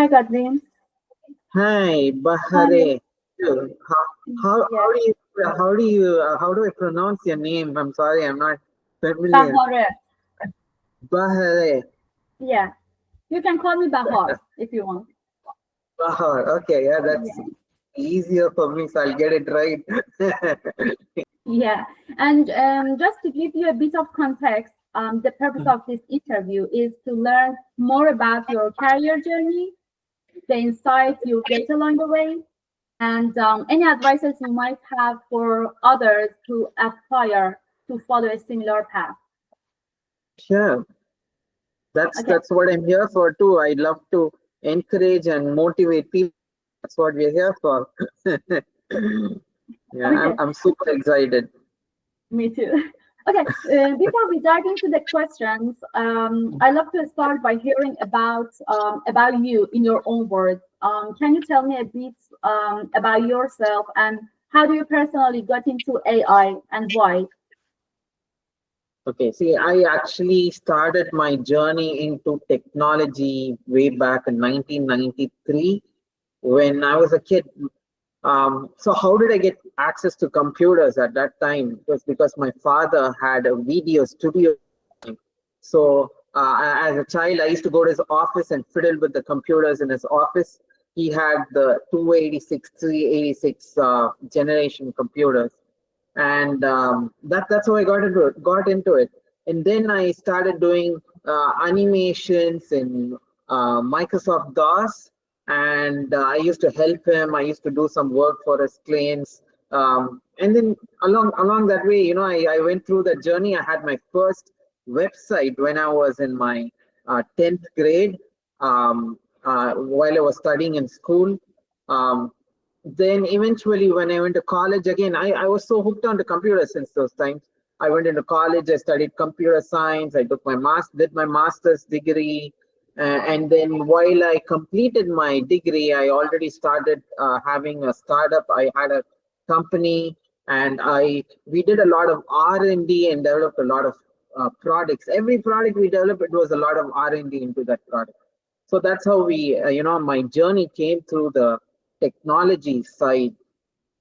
Hi, Godwin. Hi, Hi. Bahareh. How Yes. how do I pronounce your name? I'm sorry, I'm not familiar. Bahareh. Bahareh. Yeah. You can call me Bahar if you want. Bahar. Okay, yeah, that's Yeah. easier for me, so I'll get it right. Yeah. And just to give you a bit of context, the purpose of this interview is to learn more about your career journey, the insights you get along the way, and any advices you might have for others who aspire to follow a similar path. Sure, that's Okay. that's what I'm here for too. I love to encourage and motivate people. That's what we're here for. Yeah, I'm Okay. I'm super excited. Me too. Okay, before we dive into the questions, I love to start by hearing about you in your own words. Can you tell me a bit about yourself and how do you personally got into AI and why? Okay, see, I actually started my journey into technology way back in 1993 when I was a kid. So, how did I get access to computers at that time? It was because my father had a video studio. So, as a child, I used to go to his office and fiddle with the computers in his office. He had the 286, 386 generation computers, and that's how I got into it. And then I started doing animations in Microsoft DOS, and I used to help him. I used to do some work for his clients, and then along that way, I went through that journey. I had my first website when I was in my 10th grade, while I was studying in school. Um, then eventually when I went to college again, I was so hooked on the computer since those times. I went into college, I studied computer science, I took did my master's degree, and then while I completed my degree, I already started having a startup. I had a company, and I we did a lot of R&D and D and developed a lot of products. Every product we developed, it was a lot of R&D into that product. So that's how my journey came through the technology side.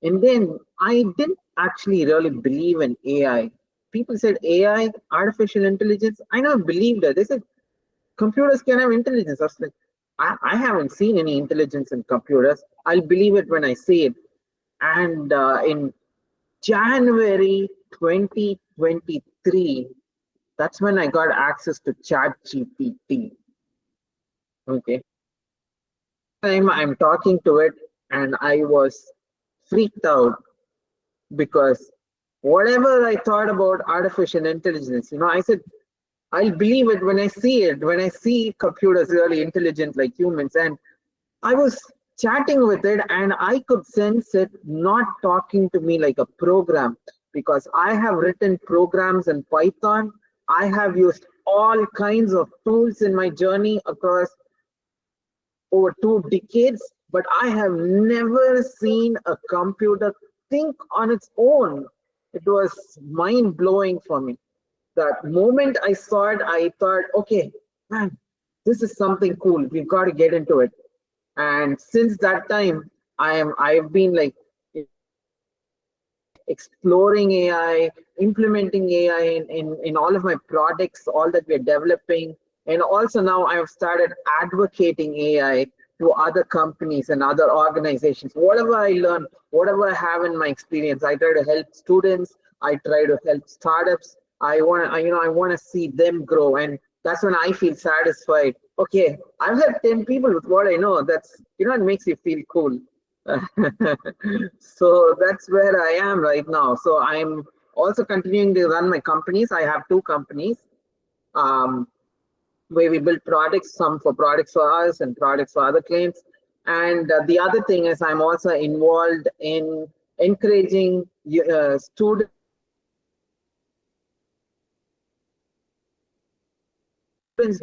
And then I didn't actually really believe in AI. People said AI, artificial intelligence. I never believed it. They said computers can have intelligence. I was like, I haven't seen any intelligence in computers. I'll believe it when I see it. And in January 2023, that's when I got access to ChatGPT. Okay. Time I'm talking to it, and I was freaked out because whatever I thought about artificial intelligence, I said, I'll believe it when I see it, when I see computers really intelligent like humans. And I was chatting with it, and I could sense it not talking to me like a program because I have written programs in Python. I have used all kinds of tools in my journey across over 2 decades, but I have never seen a computer think on its own. It was mind blowing for me. That moment I saw it, I thought, okay, man, this is something cool. We've got to get into it. And since that time, I've been like exploring AI, implementing AI in all of my products, all that we're developing. And also now I've started advocating AI to other companies and other organizations. Whatever I learn, whatever I have in my experience, I try to help students, I try to help startups. I want to see them grow. And that's when I feel satisfied. Okay, I've helped 10 people with what I know. It makes you feel cool. So that's where I am right now. So I'm also continuing to run my companies. I have 2 companies, um, where we build products, some for products for us and products for other clients. And the other thing is I'm also involved in encouraging students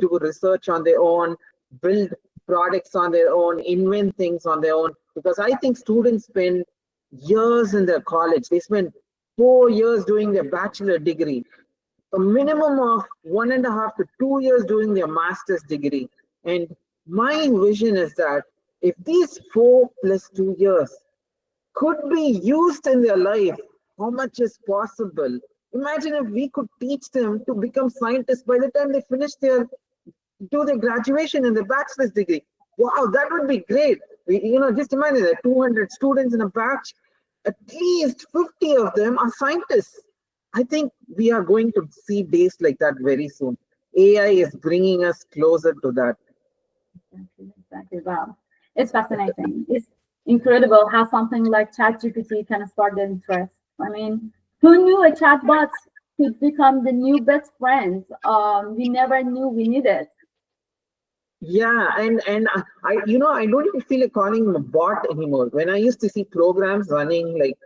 do research on their own, build products on their own, invent things on their own. Because I think students spend years in their college. They spend 4 years doing their bachelor degree, a minimum of 1.5 to 2 years doing their master's degree. And My vision is that if these 4 + 2 years could be used in their life, how much is possible? Imagine if we could teach them to become scientists by the time they finish their do their graduation and their bachelor's degree. Wow, that would be great. Just imagine that 200 students in a batch, at least 50 of them are scientists. I think we are going to see days like that very soon. AI is bringing us closer to that. Exactly. Wow. It's fascinating. It's incredible how something like ChatGPT can spark the interest. I mean, who knew a chatbot could become the new best friend? We never knew we needed. Yeah, and I don't even feel like calling him a bot anymore. When I used to see programs running like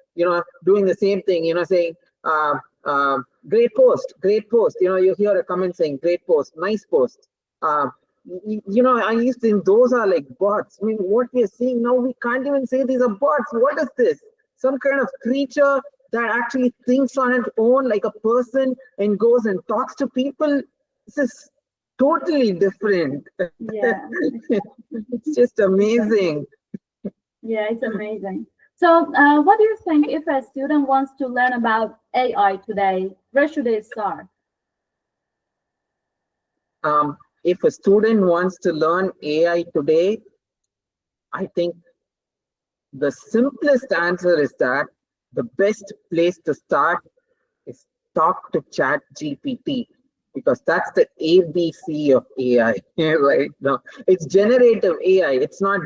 doing the same thing, saying uh, great post, great post. You hear a comment saying great post, nice post. Uh, I used to think those are like bots. I mean, what we are seeing now, we can't even say these are bots. What is this? Some kind of creature that actually thinks on its own like a person and goes and talks to people. This is totally different. Yeah. It's just amazing. Yeah, it's amazing. So, what do you think if a student wants to learn about AI today? Where should they start? If a student wants to learn AI today, I think the simplest answer is that the best place to start is talk to Chat GPT because that's the ABC of AI, right? No, it's generative AI. It's not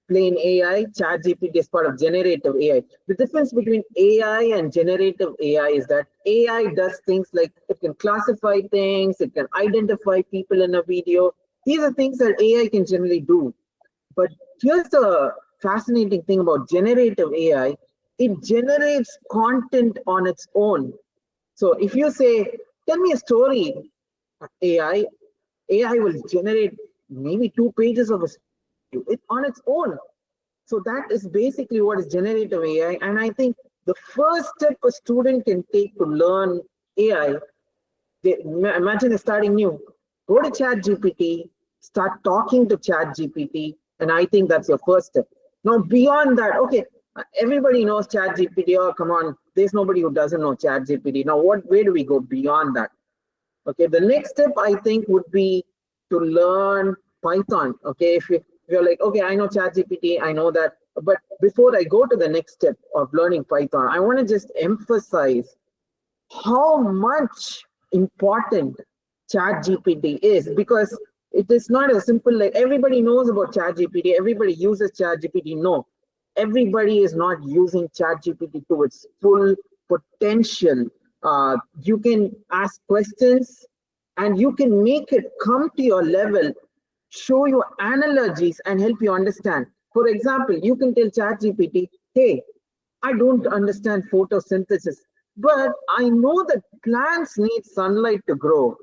plain AI. ChatGPT is part of generative AI. The difference between AI and generative AI is that AI does things like it can classify things, it can identify people in a video. These are things that AI can generally do. But here's the fascinating thing about generative AI, it generates content on its own. So if you say, tell me a story, AI, AI will generate maybe 2 pages of a story it on its own. So that is basically what is generative AI. And I think the first step a student can take to learn AI, imagine they're starting new. Go to Chat GPT, start talking to Chat GPT, and I think that's your first step. Now, beyond that, okay, everybody knows Chat GPT. Oh, come on, there's nobody who doesn't know Chat GPT. Now, where do we go beyond that? Okay, the next step I think would be to learn Python. Okay, if you're like, okay, I know ChatGPT, I know that, but before I go to the next step of learning Python, I want to just emphasize how much important ChatGPT is because it is not as simple like everybody knows about ChatGPT, everybody uses ChatGPT. No, everybody is not using ChatGPT to its full potential. You can ask questions and you can make it come to your level, show you analogies and help you understand. For example, you can tell ChatGPT, hey, I don't understand photosynthesis, but I know that plants need sunlight to grow.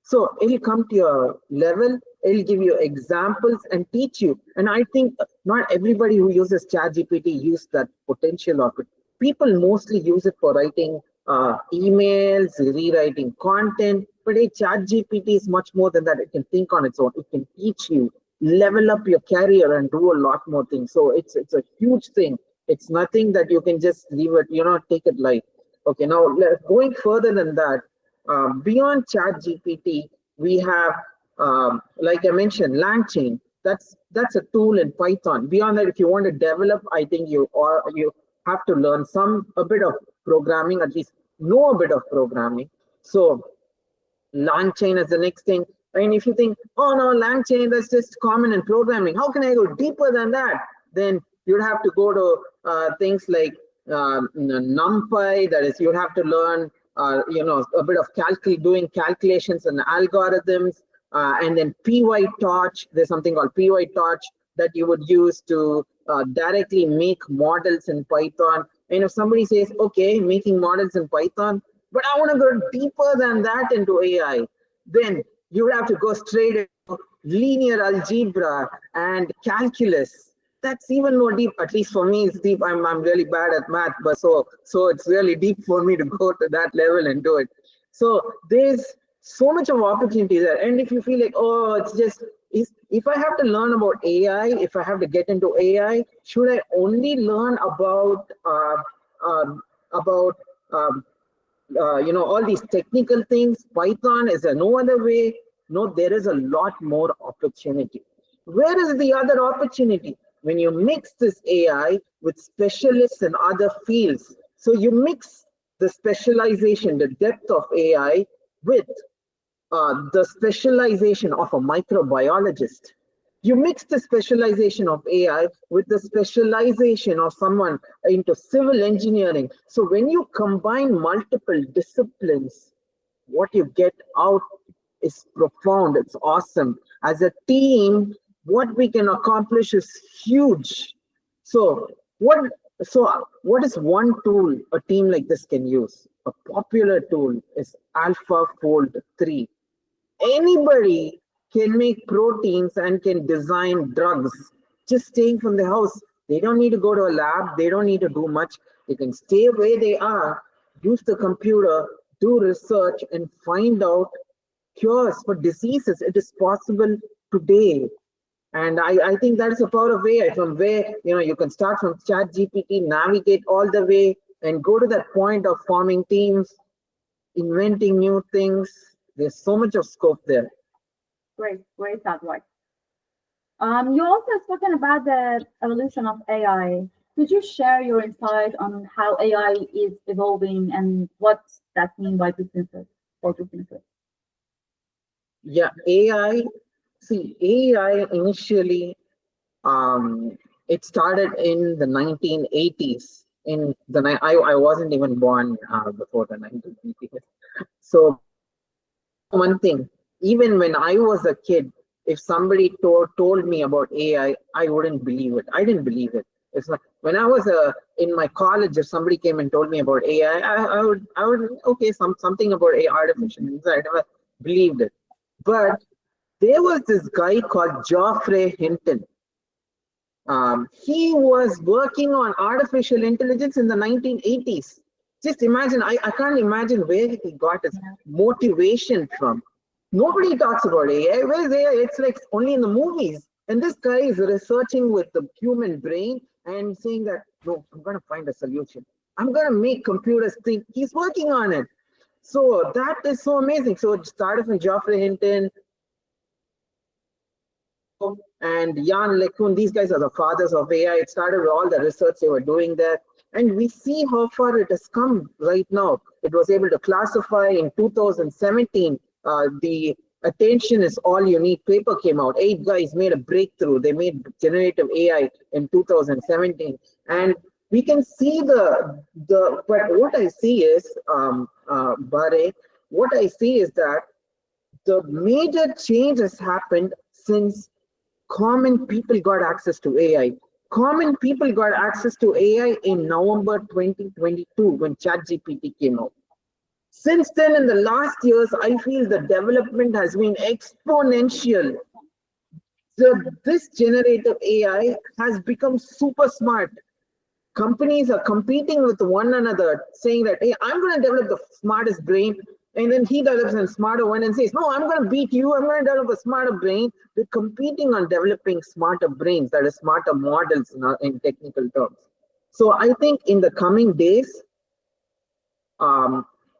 So it'll come to your level, it'll give you examples and teach you. And I think not everybody who uses ChatGPT use that potential of it. People mostly use it for writing emails, rewriting content, but a ChatGPT is much more than that. It can think on its own. It can teach you, level up your career, and do a lot more things. So it's a huge thing. It's nothing that you can just leave it, take it light. Okay, now going further than that, beyond Chat GPT, we have, like I mentioned, LangChain. That's a tool in Python. Beyond that, if you want to develop, I think you have to learn a bit of programming, at least know a bit of programming. So LangChain is the next thing. And if you think, oh no, LangChain, that's just common in programming. How can I go deeper than that? Then you'd have to go to things like NumPy. That is, you'd have to learn, a bit of doing calculations and algorithms. And then PyTorch. There's something called PyTorch that you would use to directly make models in Python. And if somebody says, okay, making models in Python, but I want to go deeper than that into AI, then you would have to go straight into linear algebra and calculus. That's even more deep. At least for me, it's deep. I'm really bad at math, but so it's really deep for me to go to that level and do it. So there's so much of opportunity there. And if you feel like, oh, it's just is if I have to learn about AI, if I have to get into AI, should I only learn about um, all these technical things? Python, is there no other way? No, there is a lot more opportunity. Where is the other opportunity? When you mix this AI with specialists in other fields. So you mix the specialization, the depth of AI with the specialization of a microbiologist. You mix the specialization of AI with the specialization of someone into civil engineering. So when you combine multiple disciplines, what you get out is profound. It's awesome. As a team, what we can accomplish is huge. So what what is one tool a team like this can use? A popular tool is AlphaFold 3. Anybody can make proteins and can design drugs just staying from the house. They don't need to go to a lab. They don't need to do much. They can stay where they are, use the computer, do research, and find out cures for diseases. It is possible today. And I think that's the power of AI, from where you can start from chat GPT, navigate all the way and go to that point of forming teams, inventing new things. There's so much of scope there. Great advice. You also spoken about the evolution of AI. Could you share your insight on how AI is evolving and what that means by businesses for businesses? Yeah, AI. See, AI initially, it started in the 1980s. I wasn't even born before the 1980s. So one thing, even when I was a kid, if somebody told me about AI, I wouldn't believe it. I didn't believe it. It's not, when I was in my college, if somebody came and told me about AI, I would okay, something about AI, artificial intelligence. I never believed it. But there was this guy called Geoffrey Hinton. He was working on artificial intelligence in the 1980s. Just imagine, I can't imagine where he got his motivation from. Nobody talks about AI. Where's AI? It's like only in the movies. And this guy is researching with the human brain and saying that, no, I'm going to find a solution. I'm going to make computers think. He's working on it. So that is so amazing. So it started from Geoffrey Hinton and Jan LeCun. These guys are the fathers of AI. It started with all the research they were doing there. And we see how far it has come right now. It was able to classify in 2017. The attention is all you need paper came out. 8 guys made a breakthrough. They made generative AI in 2017. And we can see but what I see is, Bahareh, what I see is that the major change has happened since common people got access to AI. Common people got access to AI in November 2022 when ChatGPT came out. Since then, in the last years, I feel the development has been exponential. So this generative AI has become super smart. Companies are competing with one another, saying that, hey, I'm going to develop the smartest brain. And then he develops a smarter one and says, no, I'm going to beat you. I'm going to develop a smarter brain. They're competing on developing smarter brains, that is smarter models in technical terms. So I think in the coming days,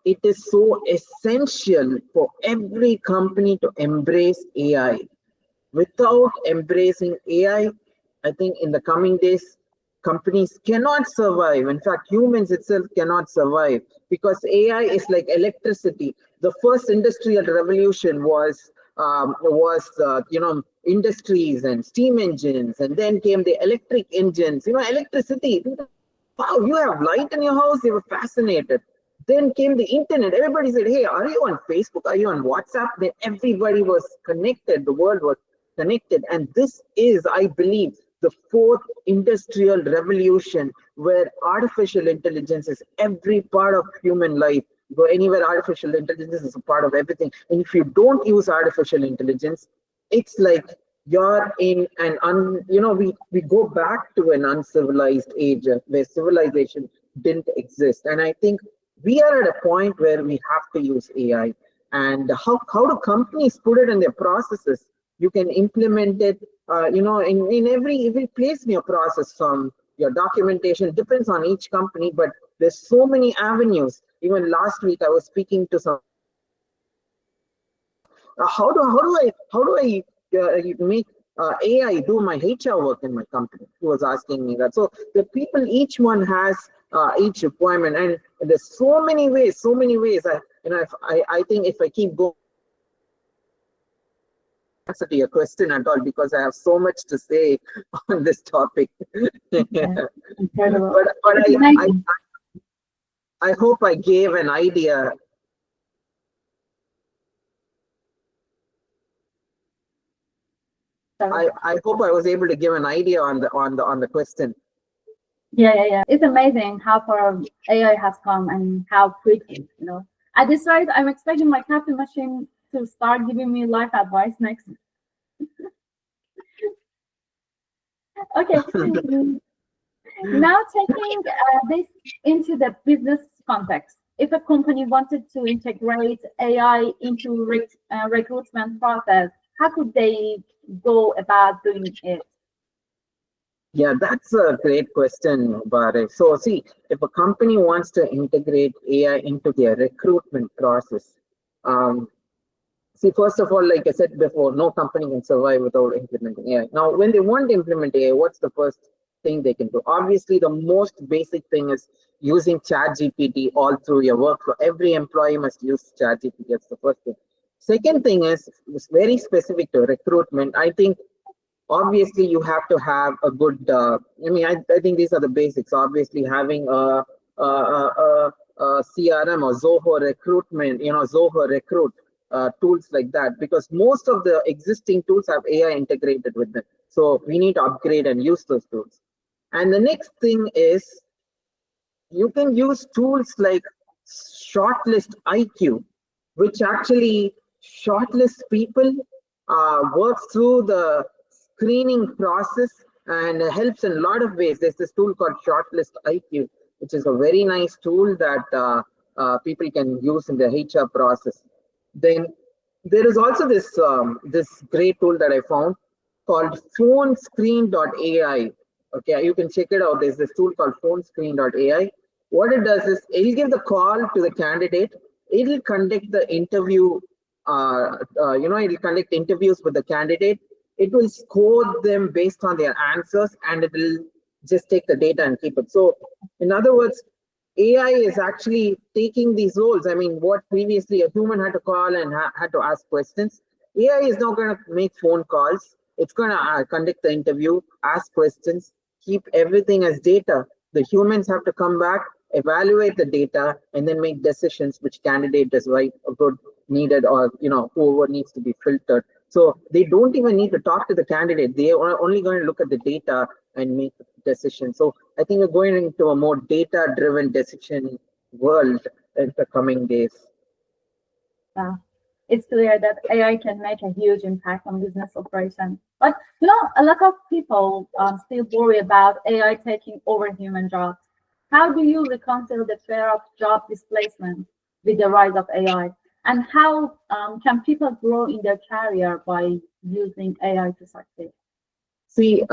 it is so essential for every company to embrace AI. Without embracing AI, I think in the coming days, companies cannot survive. In fact, humans itself cannot survive because AI is like electricity. The first industrial revolution was industries and steam engines, and then came the electric engines. Electricity. Wow, you have light in your house. They were fascinated. Then came the internet. Everybody said, hey, are you on Facebook? Are you on WhatsApp? Then everybody was connected. The world was connected. And this is, I believe, the fourth industrial revolution where artificial intelligence is every part of human life. Go anywhere, artificial intelligence is a part of everything. And if you don't use artificial intelligence, it's like you're in we go back to an uncivilized age where civilization didn't exist. And I think we are at a point where we have to use AI. And how do companies put it in their processes? You can implement it, in every place in your process, from your documentation. Depends on each company, but there's so many avenues. Even last week, I was speaking to some. How do I make AI do my HR work in my company? He was asking me that. So the people, each one has each requirement, and there's so many ways. I think if I keep going, answer to your question at all, because I have so much to say on this topic. Incredible. but It's I amazing. I hope I gave an idea. Sorry. I hope I was able to give an idea on the question. Yeah. It's amazing how far AI has come and how quickly, At this rate, I'm expecting my coffee machine to start giving me life advice next. Okay. Now taking this into the business context, if a company wanted to integrate AI into recruitment process, how could they go about doing it? Yeah, that's a great question, Bahareh. So, see, if a company wants to integrate AI into their recruitment process, um, see, first of all, like I said before, no company can survive without implementing AI. Now, when they want to implement AI, what's the first thing they can do? Obviously, the most basic thing is using ChatGPT all through your workflow. Every employee must use ChatGPT. That's the first thing. Second thing is it's very specific to recruitment. I think obviously you have to have a good I think these are the basics. Obviously having a crm or zoho recruitment, zoho recruit, tools like that, because most of the existing tools have AI integrated with them, so we need to upgrade and use those tools. And the next thing is you can use tools like shortlist IQ, which actually shortlists people, works through the screening process, and helps in a lot of ways. There's this tool called Shortlist IQ, which is a very nice tool that people can use in the HR process. Then there is also this great tool that I found called phonescreen.ai. Okay, you can check it out. There's this tool called phonescreen.ai. What it does is it'll give the call to the candidate. It'll conduct the interview. It'll conduct interviews with the candidate. It will score them based on their answers, and it will just take the data and keep it. So, in other words, AI is actually taking these roles. I mean, what previously a human had to call and had to ask questions, AI is now going to make phone calls. It's going to conduct the interview, ask questions, keep everything as data. The humans have to come back, evaluate the data, and then make decisions which candidate is right, or good, needed, or whoever needs to be filtered. So they don't even need to talk to the candidate. They are only going to look at the data and make decisions. So I think we're going into a more data-driven decision world in the coming days. Yeah. It's clear that AI can make a huge impact on business operations. But a lot of people still worry about AI taking over human jobs. How do you reconcile the fear of job displacement with the rise of AI? And how can people grow in their career by using AI to succeed? See,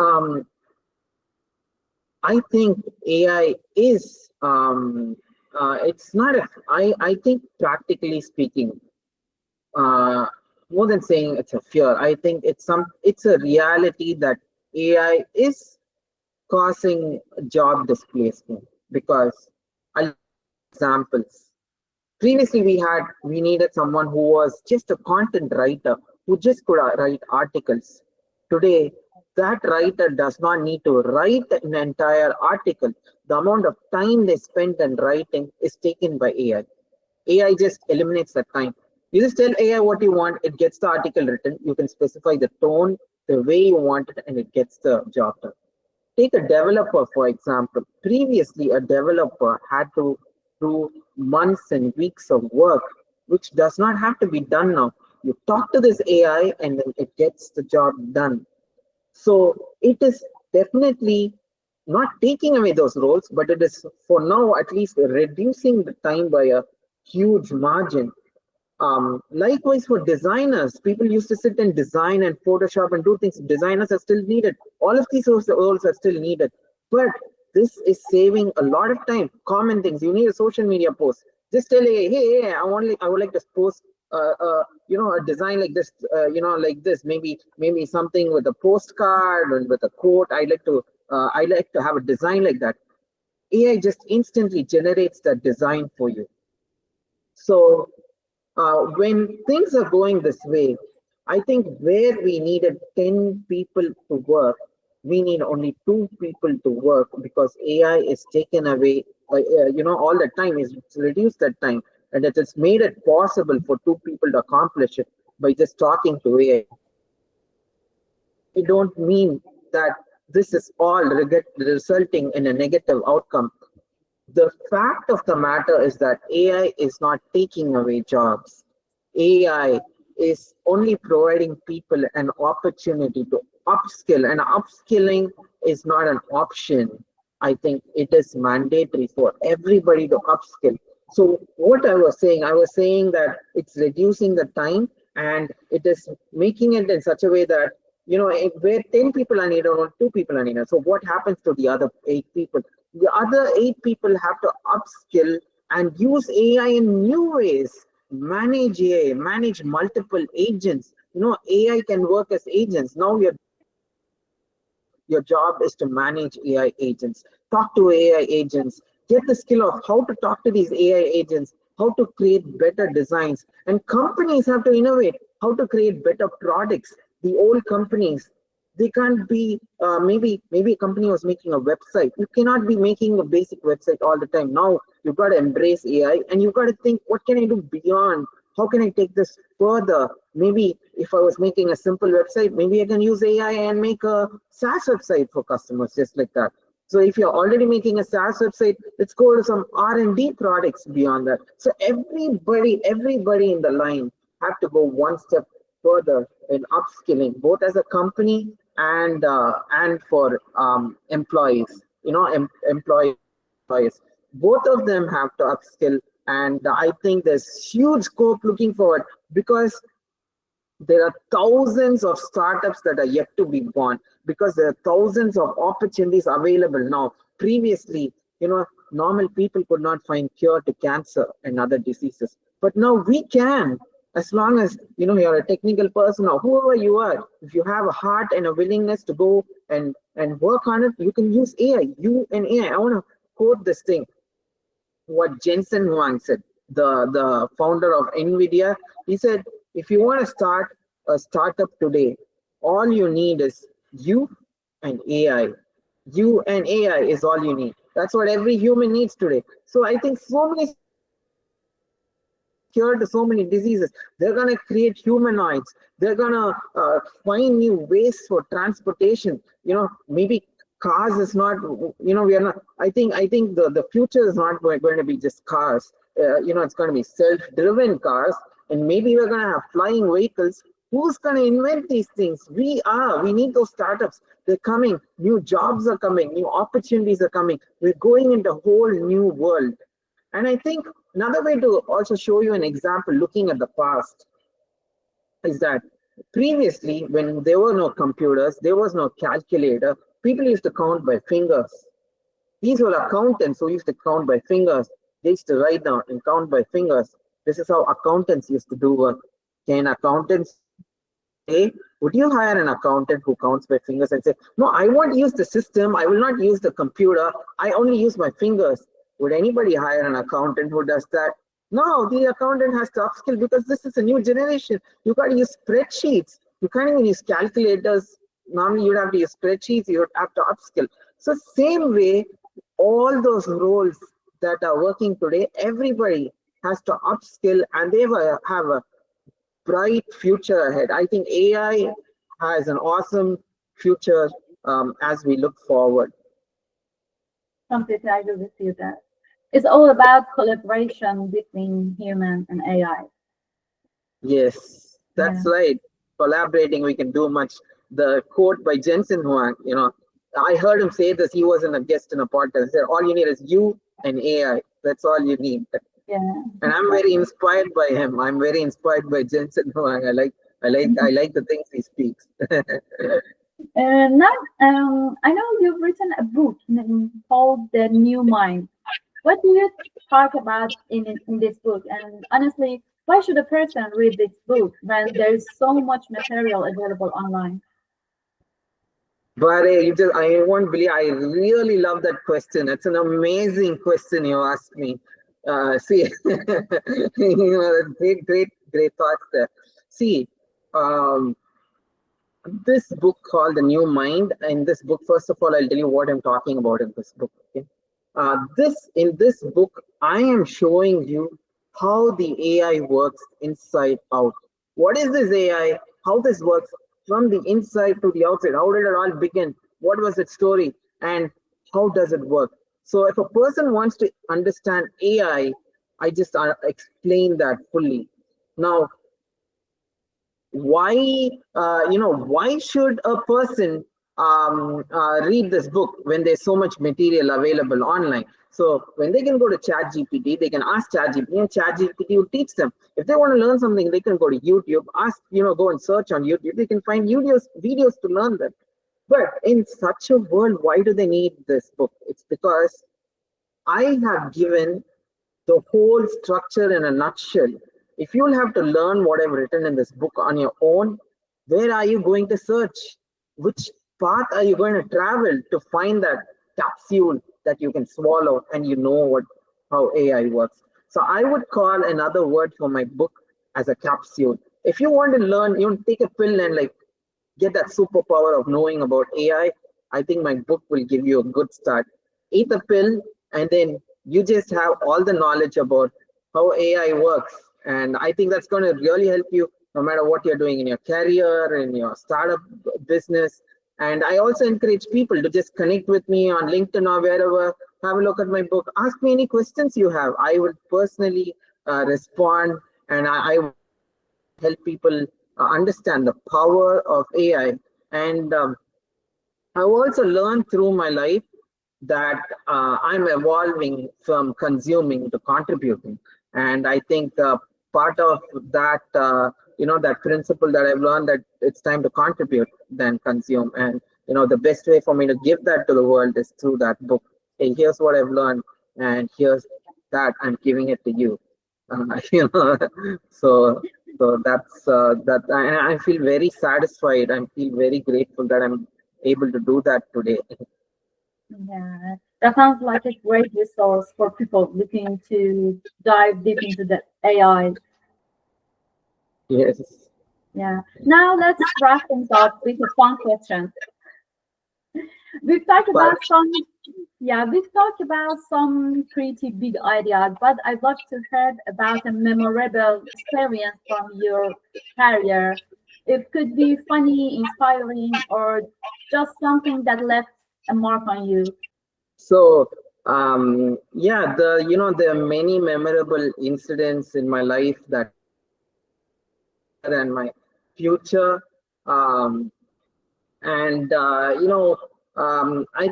I think AI is it's not a, I think practically speaking, uh, more than saying it's a fear, I think it's a reality that AI is causing job displacement. Because I'll examples. Previously we needed someone who was just a content writer, who just could write articles. Today, that writer does not need to write an entire article. The amount of time they spend in writing is taken by AI. AI just eliminates that time. You just tell AI what you want, it gets the article written. You can specify the tone, the way you want it, and it gets the job done. Take a developer, for example. Previously, a developer had to do months and weeks of work, which does not have to be done now. You talk to this AI and then it gets the job done. So it is definitely not taking away those roles, but it is, for now at least, reducing the time by a huge margin. Likewise for designers, people used to sit and design and Photoshop and do things. Designers are still needed. All of these roles are still needed. But this is saving a lot of time. Common things. You need a social media post. Just tell hey, I would like to post a design like this, like this. Maybe something with a postcard and with a quote. I like to have a design like that. AI just instantly generates that design for you. So when things are going this way, I think where we needed 10 people to work, we need only 2 people to work because AI is taken away, all the time is reduced that time, and it has made it possible for 2 people to accomplish it by just talking to AI. I don't mean that this is all resulting in a negative outcome. The fact of the matter is that AI is not taking away jobs. AI is only providing people an opportunity to upskill, and upskilling is not an option. I think it is mandatory for everybody to upskill. So what I was saying that it's reducing the time and it is making it in such a way that where 10 people are needed or 2 people are needed. So what happens to the other 8 people? The other 8 people have to upskill and use AI in new ways. Manage AI, manage multiple agents. AI can work as agents. Now your job is to manage AI agents. Talk to AI agents. Get the skill of how to talk to these AI agents, how to create better designs. And companies have to innovate, how to create better products. The old companies, they can't be, maybe a company was making a website. You cannot be making a basic website all the time. Now you've got to embrace AI and you've got to think, what can I do beyond? How can I take this further? Maybe if I was making a simple website, maybe I can use AI and make a SaaS website for customers, just like that. So if you're already making a SaaS website, let's go to some R&D products beyond that. So everybody in the line have to go one step further in upskilling, both as a company and for employees. Employees. Both of them have to upskill, and I think there's huge scope looking forward because there are thousands of startups that are yet to be born because there are thousands of opportunities available now. Previously, normal people could not find cure to cancer and other diseases, but now we can. As long as you're a technical person or whoever you are, if you have a heart and a willingness to go and work on it, you can use AI. You and AI. I want to quote this thing, what Jensen Huang said, the founder of NVIDIA. He said, if you want to start a startup today, all you need is you and AI. You and AI is all you need. That's what every human needs today. So I think so many cure to so many diseases. They're going to create humanoids. They're going to find new ways for transportation. Maybe cars is not, we are not, I think the future is not going to be just cars. It's going to be self-driven cars, and maybe we're going to have flying vehicles. Who's going to invent these things? We need those startups. They're coming. New jobs are coming. New opportunities are coming. We're going into a whole new world. And I think another way to also show you an example looking at the past is that previously, when there were no computers, there was no calculator, people used to count by fingers. These were accountants who used to count by fingers. They used to write down and count by fingers. This is how accountants used to do work. Can accountants say, would you hire an accountant who counts by fingers and say, no, I won't use the system, I will not use the computer, I only use my fingers? Would anybody hire an accountant who does that? No, the accountant has to upskill because this is a new generation. You got to use spreadsheets. You can't even use calculators. Normally, you'd have to use spreadsheets. You would have to upskill. So, same way, all those roles that are working today, everybody has to upskill, and they have a bright future ahead. I think AI has an awesome future as we look forward. Completely agree with you that it's all about collaboration between human and AI. Yes, that's right. Collaborating, we can do much. The quote by Jensen Huang, I heard him say this. He was a guest in a podcast. He said, all you need is you and AI. That's all you need. Yeah. And I'm very inspired by him. I'm very inspired by Jensen Huang. I like the things he speaks. Now, I know you've written a book called The New Mind. What do you talk about in this book? And honestly, why should a person read this book when there's so much material available online? Bahareh, I won't believe, I really love that question. It's an amazing question you asked me. See, great thoughts there. See, um, this book called The New Mind. In this book, first of all, I'll tell you what I'm talking about in this book. Okay, in this book, I am showing you how the AI works inside out. What is this AI? How this works from the inside to the outside? How did it all begin? What was its story? And how does it work? So, if a person wants to understand I just explain that fully. Now, why should a person read this book when there's so much material available online? So when they can go to ChatGPT, they can ask ChatGPT, and ChatGPT will teach them. If they want to learn something, they can go to YouTube, go and search on YouTube. They can find videos to learn them. But in such a world, why do they need this book? It's because I have given the whole structure in a nutshell. If you'll have to learn what I've written in this book on your own, where are you going to search? Which path are you going to travel to find that capsule that you can swallow and you know how AI works? So I would call another word for my book as a capsule. If you want to learn, you take a pill and like get that superpower of knowing about AI. I think my book will give you a good start. Eat the pill, and then you just have all the knowledge about how AI works. And I think that's going to really help you no matter what you're doing in your career, in your startup business. And I also encourage people to just connect with me on LinkedIn or wherever, have a look at my book, ask me any questions you have. I will personally respond, and I help people understand the power of AI. And I've also learned through my life that I'm evolving from consuming to contributing. And I think part of that, that principle that I've learned, that it's time to contribute than consume. And, the best way for me to give that to the world is through that book. Hey, here's what I've learned, and here's that I'm giving it to you. You know, so and I feel very satisfied. I feel very grateful that I'm able to do that today. Yeah, that sounds like a great resource for people looking to dive deep into the AI. Yes. Yeah. Now let's wrap things up with a fun question. We've talked But about some, yeah, we've talked about some pretty big ideas, but I'd love to hear about a memorable experience from your career. It could be funny, inspiring, or just something that left a mark on you. so yeah, there are many memorable incidents in my life that and my future. Um, and I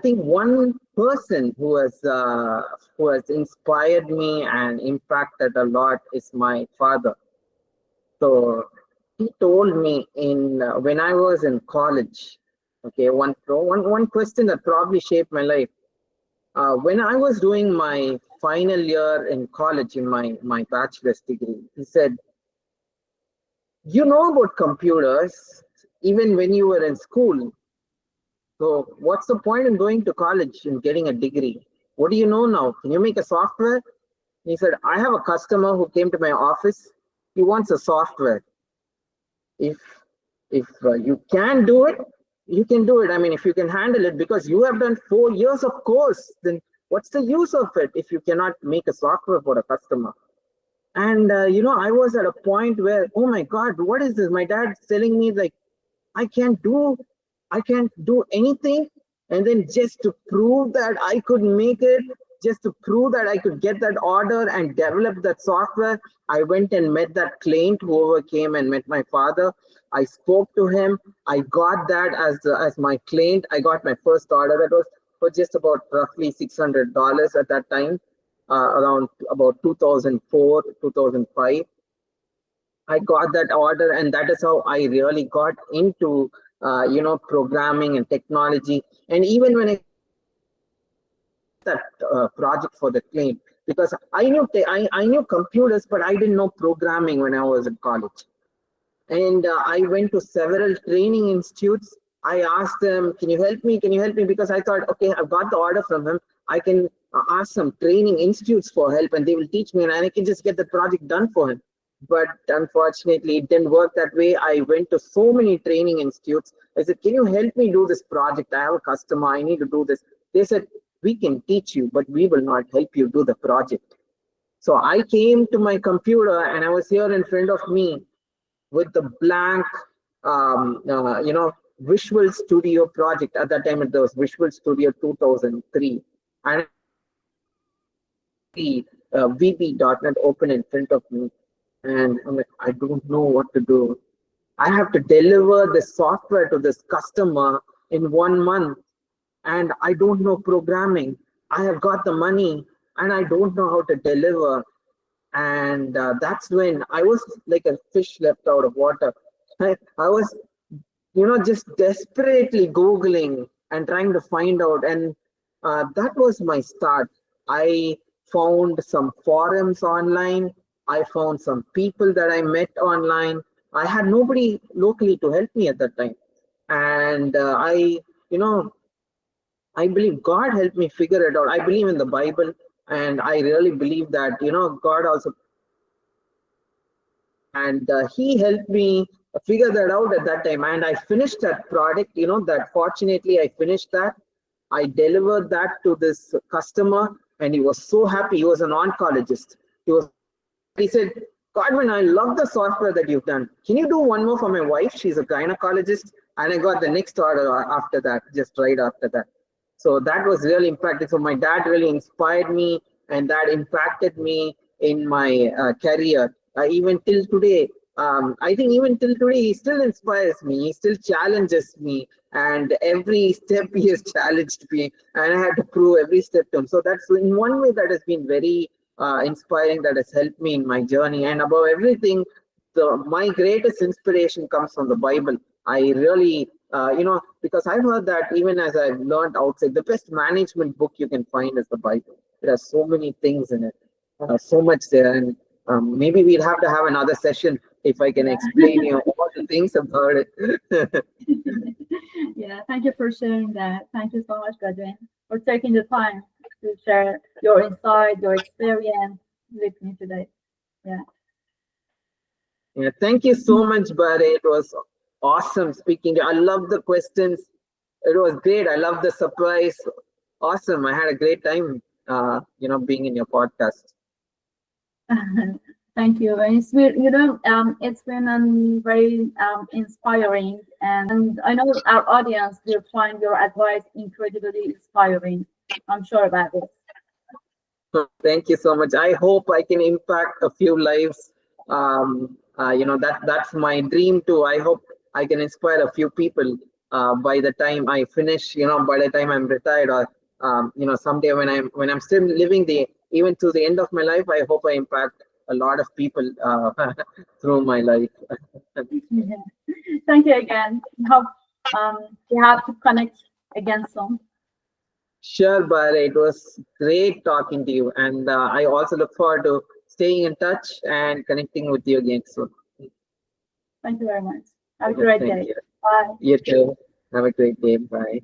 think one person who has inspired me and impacted a lot is my father. So he told me in when I was in college. Okay, one question that probably shaped my life. When I was doing my final year in college in my bachelor's degree, he said, "You know about computers even when you were in school. So what's the point in going to college and getting a degree? What do you know now? Can you make a software?" He said, "I have a customer who came to my office. He wants a software. If you can do it, you can do it. I mean, if you can handle it, because you have done 4 years of course, then what's the use of it if you cannot make a software for a customer?" And I was at a point where, oh my God, what is this? My dad's telling me like I can't do I can't do anything. And then just to prove that I could make it, just to prove that I could get that order and develop that software, I went and met that client, whoever came and met my father. I spoke to him. I got that as my client. I got my first order. That was for just about roughly $600 at that time. around about 2004, 2005. I got that order, and that is how I really got into programming and technology. And even when I that project for the claim, because I knew computers, but I didn't know programming when I was in college. And I went to several training institutes. I asked them, "Can you help me? Can you help me?" Because I thought, okay, I've got the order from him. I can ask some training institutes for help, and they will teach me, and I can just get the project done for him. But unfortunately, it didn't work that way. I went to so many training institutes. I said, "Can you help me do this project? I have a customer. I need to do this." They said, "We can teach you, but we will not help you do the project." So I came to my computer, and I was here in front of me with the blank, Visual Studio project. At that time, it was Visual Studio 2003. And the VB.NET open in front of me. And I'm like, I don't know what to do. I have to deliver the software to this customer in 1 month. And I don't know programming. I have got the money and I don't know how to deliver. And that's when I was like a fish left out of water. I was, just desperately Googling and trying to find out. And that was my start. I found some forums online. I found some people that I met online. I had nobody locally to help me at that time. And I believe God helped me figure it out. I believe in the Bible, and I really believe that, God also, and he helped me figure that out at that time. And I finished that product, that fortunately I finished that. I delivered that to this customer, and he was so happy. He was an oncologist. He said, "Godwin, I love the software that you've done. Can you do one more for my wife? She's a gynecologist." And I got the next order after that, just right after that. So that was really impacting. So my dad really inspired me, and that impacted me in my career. Even till today, I think even till today, he still inspires me. He still challenges me, and every step he has challenged me, and I had to prove every step to him. So that's in one way that has been very inspiring, that has helped me in my journey. And above everything, my greatest inspiration comes from the Bible. I really, because I've heard that even as I've learned outside, the best management book you can find is the Bible. There are so many things in it, so much there. And maybe we'll have to have another session if I can explain you all the things about it. Yeah, thank you for sharing that. Thank you so much, Godwin, for taking the time to share your insight, your experience with me today. Yeah. Yeah, thank you so much, Bahareh. It was awesome speaking to you. I love the questions. It was great. I love the surprise. Awesome. I had a great time, being in your podcast. Thank you. And it's been very inspiring, and I know our audience will find your advice incredibly inspiring. I'm sure about it. Thank you so much. I hope I can impact a few lives. That's my dream too. I hope I can inspire a few people by the time I finish. By the time I'm retired, or someday when I'm still living even to the end of my life, I hope I impact a lot of people through my life. Yeah. Thank you again. Hope we have to connect again soon. Sure, Bahareh. It was great talking to you, and I also look forward to staying in touch and connecting with you again soon. Thank you very much. Have a great day. You. Bye. You too. Have a great day. Bye.